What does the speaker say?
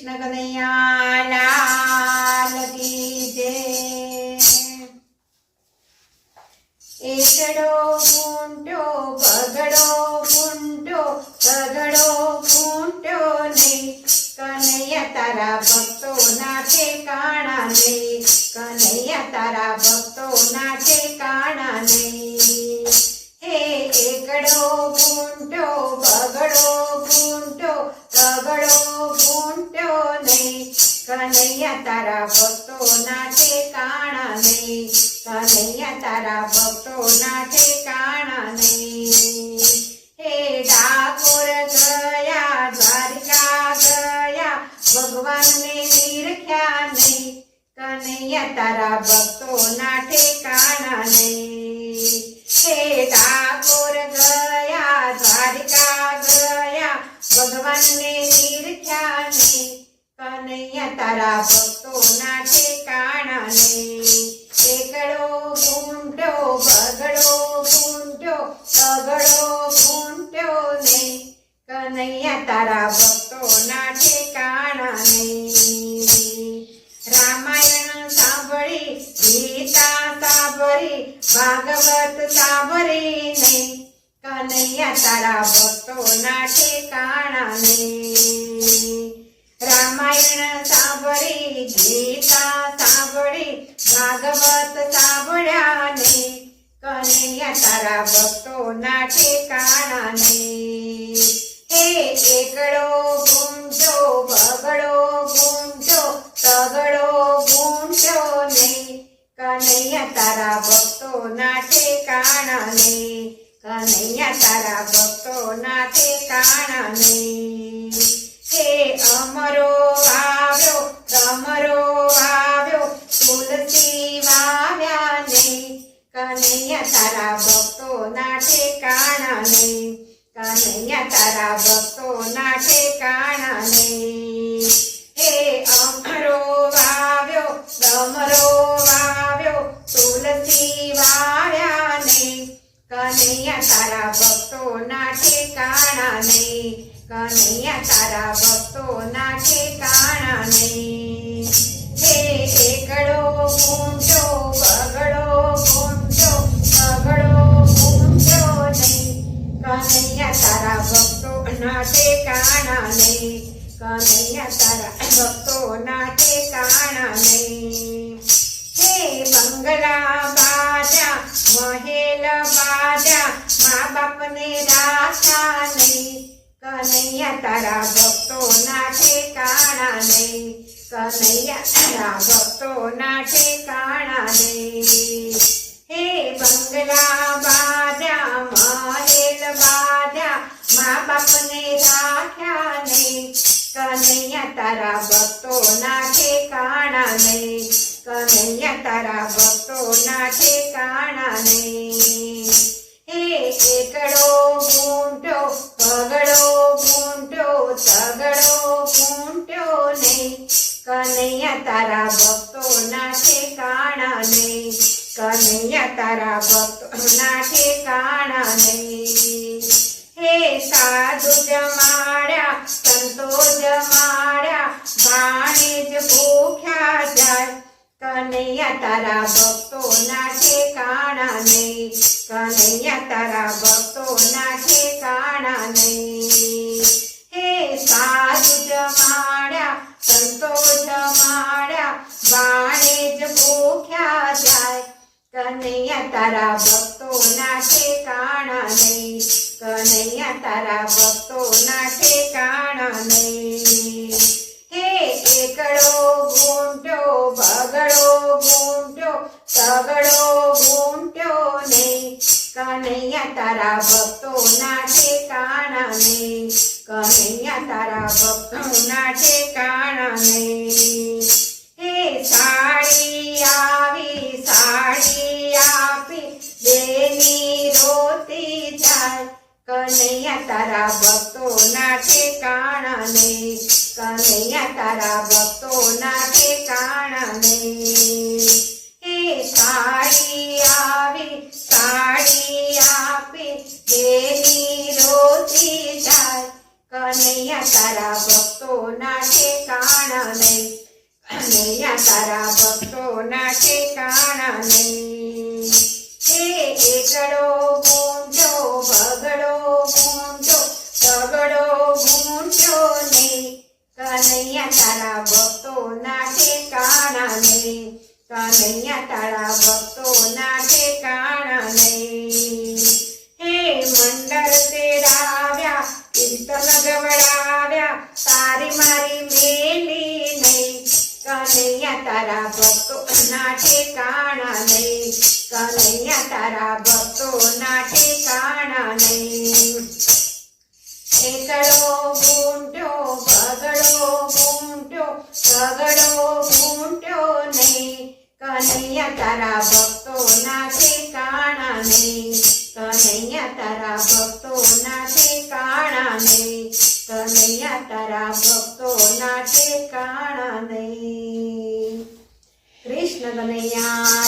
કૃષ્ણ કનૈયા લાલ કી જય। એકડો ફૂંટો બગડો ફૂંટો તગડો ફૂંટો નહીં, કનૈયા તારા ભક્તોના ઠેકાણા નહીં, કનૈયા તારા ભક્તોના ઠેકાણા નહીં। હે એકડો ફૂંટો બગડો ફૂંટો તગડો ફૂંટો નહીં, કનૈયા તારા ભક્તોના ઠેકાણા નહીં, કનૈયા તારા ભક્તોના ઠેકાણા નહીં। હે ડાકોર ગયા દ્વારકા ગયા ભગવાનને નિરખ્યા નહીં, કનૈયા તારા ભક્તોના ઠેકાણા નહીં। હે ડાકોર ગયા દ્વારકા ગયા ભગવાનને નિરખ્યા નહીં, કનૈયા તારા ભક્તોના ઠેકાણા નહીં। એકડો ફૂંટો બગડો ફૂંટો તગડો ફૂંટો નહીં, કનૈયા તારા ભક્તોના ઠેકાણા નહીં। રામાયણ સાંભળી ગીતા સાંભળી ભાગવત સાંભળી નહીં, કનૈયા તારા ભક્તોના ઠેકાણા નહીં। રામાયણ સાંભળી ગીતા સાંભળી ભાગવત સાંભળ્યા નહીં, કનૈયા તારા ભક્તોના ઠેકાણા નહીં। હે એકડો ફૂંટો બગડો ફૂંટો તગડો ફૂંટો નહીં, કનૈયા તારા ભક્તોના ઠેકાણા નહીં, કનૈયા તારા ભક્તોના ઠેકાણા નહીં। હે અમરો આવ્યો તમરો આવ્યો તુલસી વાવ્યા નહીં, કનૈયા તારા ભક્તોના ઠેકાણા નહીં, કનૈયા તારા ભક્તોના ઠેકાણા નહીં। હે અમરો વાવ્યો તમરો વાવ્યો તુલસી વાવ્યા નહીં, કનૈયા તારા ભક્તોના ઠેકાણા નહીં, કનૈયા તારા ભક્તોના ઠેકાણા નહીં। હે એકડો ફૂંટો બગડો ફૂંટો તગડો ફૂંટો નહીં, કનૈયા તારા ભક્તોના ઠેકાણા નહીં, કનૈયા તારા ભક્તોના ઠેકાણા નહીં। હે બંગલા બાજા મહેલ બાજા મા બાપને રાખ્યા નહીં, કનૈયા તારા ભક્તોના ઠેકાણા નહીં, કનૈયા તારા ભક્તોના ઠેકાણા નહીં। હે બંગલા બાજા મહેલ બાજા મા બાપને રાખ્યા નહીં, કનૈયા તારા ભક્તોના ઠેકાણા નહીં, કનૈયા તારા ભક્તોના ઠેકાણા નહીં। હે એકડો ફૂંટો બગડો ફૂંટો તગડો ફૂંટો નહીં, કનૈયા તારા ભક્તોના ઠેકાણા નહીં, કનૈયા તારા ભક્તોના ઠેકાણા નહીં। હે સાધુ જમાડ્યા સંતો જમાડ્યા ભાણે જ ભૂખ્યા જાય, કનૈયા તારા ભક્તોના ઠેકાણા નહીં, કનૈયા તારા ભક્તોના ઠેકાણા નહીં। હે સાધુ જમાડ્યા સંતો જમાડ્યા ભાણે જ ભૂખ્યા જાય, કનૈયા તારા ભક્તોના ઠેકાણા નહીં, કનૈયા તારા ભક્તોના ઠેકાણા નહીં। હે એકડો ફૂંટો બગડો ફૂંટો તગડો ફૂંટો નહીં, કનૈયા તારા ભક્તોના ઠેકાણા નહીં, કનૈયા તારા ભક્તોના ઠેકાણા નહીં। હે સાડી આવી સાડી આપી બેની રોતી જાય, કનૈયા તારા ભક્તોના ઠેકાણા નહીં, કનૈયા તારા ભક્તોના ઠેકાણા નહીં। હે સાડી આવી સાડી આપી બેની રોતી જાય, કનૈયા તારા ભક્તોના ઠેકાણા ઠેકાણા નહીં કનૈયા તારા ભક્તોના ઠેકાણા નહીં હે એકડો ગુંજો બગડો ગુંજો તગડો ગુંજો નહીં કનૈયા તારા ભક્તોના ઠેકાણા નહીં કનૈયા તારા ભક્તોના ઠેકાણા નહીં હે મંડળ તેડાવ્યા કીર્તન ગવડાવ્યા તારી મારી મેલી નહીં કનૈયા તારા ભક્તોના ઠેકાણા નહીં કનૈયા તારા ભક્તોના ઠેકાણા નહીં એકડો ગુંડો બગડો ગુંડો તગડો ગુંડો નહીં કનૈયા તારા ભક્તોના ઠેકાણા નહીં કનૈયા તારા ભક્તોના ઠેકાણા નહીં કનૈયા તારા ભક્તોના ઠેકાણા નહીં કૃષ્ણ કનૈયા